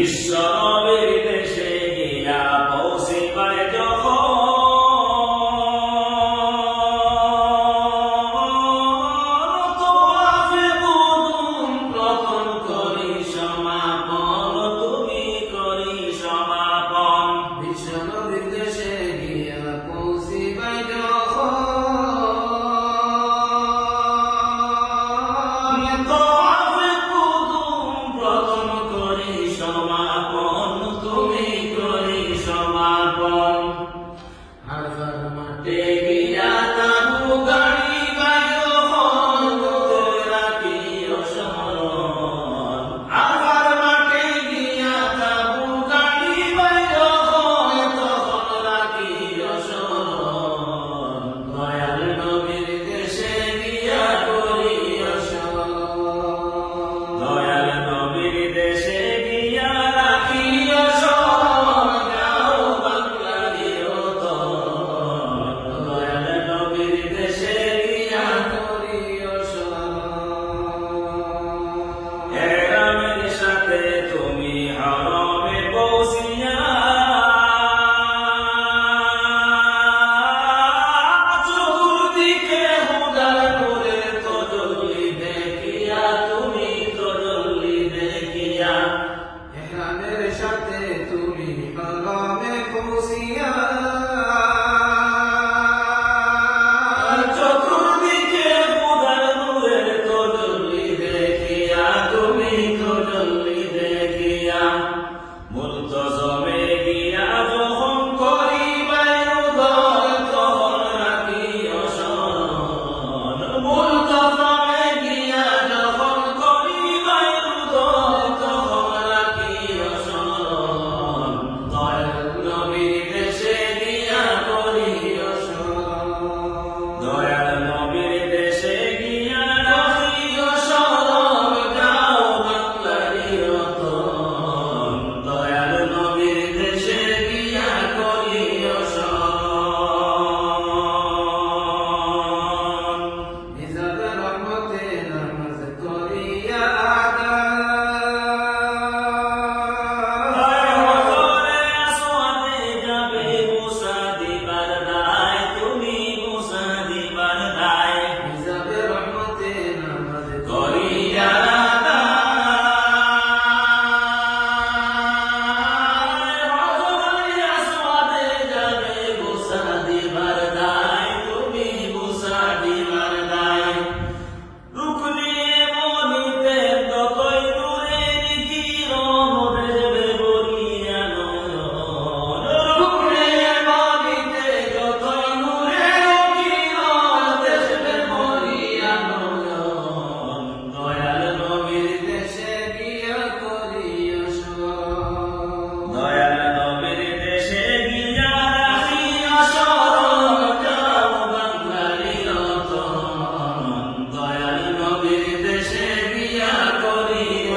বিশ্বনবীর দেশে গিয়া পৌঁছিবার যখন তওয়াফে কুদুম প্রথম করি সমাপন, তুমি করি সমাপন। বিশ্বনবীর দেশে গিয়া পৌঁছিবার যখন তওয়াফে কুদুম প্রথম করি সমাপন, তুমি করি সমাপন। আরফার মাঠে মাঠে গিয়া তাবু গাড়িবার যখন রাখিও স্মরণ। আরফার মাঠে গিয়া তাবু গাড়িবার যখন তখন রাখিও স্মরণ। দয়াল নবীর দেশে গিয়া করিও স্মরণ। দয়াল নবীর দেশে গিয়া রাখিও স্মরণ। যাও বাংলারিও তন, দয়াল নবীর দেশে গিয়া করিও স্মরণ। এহরামের সাথে তুমি হরমে পৌঁছিয়া চতুর্দিকে হুদার নূরের তজল্লি দেখিয়া, তুমি তজল্লি দেখিয়া এহরামের সাথে তুমি হরমে পৌঁছিয়া চতুর্দিকে হুদার নূরের তজল্লি দেখিয়া, তুমি তজল্লি দেখিয়া মুলতজমে গিয়া যখন করিবাই উদয় তখন রাখিও স্মরণ। মুলতজমে গিয়া যখন করিবাই উদয় তখন রাখিও স্মরণ। দয়াল নবীর দেশে গিয়া করিও স্মরণ। দয়াল নবীর দেশে গিয়া রাখিও স্মরণ। যাও বাংলারি রতন, দয়াল নবীর দেশে গিয়া করিও স্মরণ। নিজাবে রহমতে নামাজ করিয়া আদায় হজরে আসওয়াদে যাবে মুসা দিবার দায়, তুমি মুসা দিবার দায় নিজাবে রহমতে নামাজ করিয়া দায়। হজরে আসওয়াদে যাবে মুসা দিবার দায়, তুমি মুসা দিবার দায়। রুকনে মনিতে যতই নূরের কিরণ দেবে বলিয়া নয়ন। রুকনে মনিতে যতই নূরের কিরণ দেবে বলিয়া নয়ন। দয়াল নবীর দেশে গিয়া করিও স্মরণ। দয়াল নবীর দেশে গিয়া রাখিও স্মরণ। যাও বাংলারি রতন, দয়াল নবীর দেশে গিয়া করিও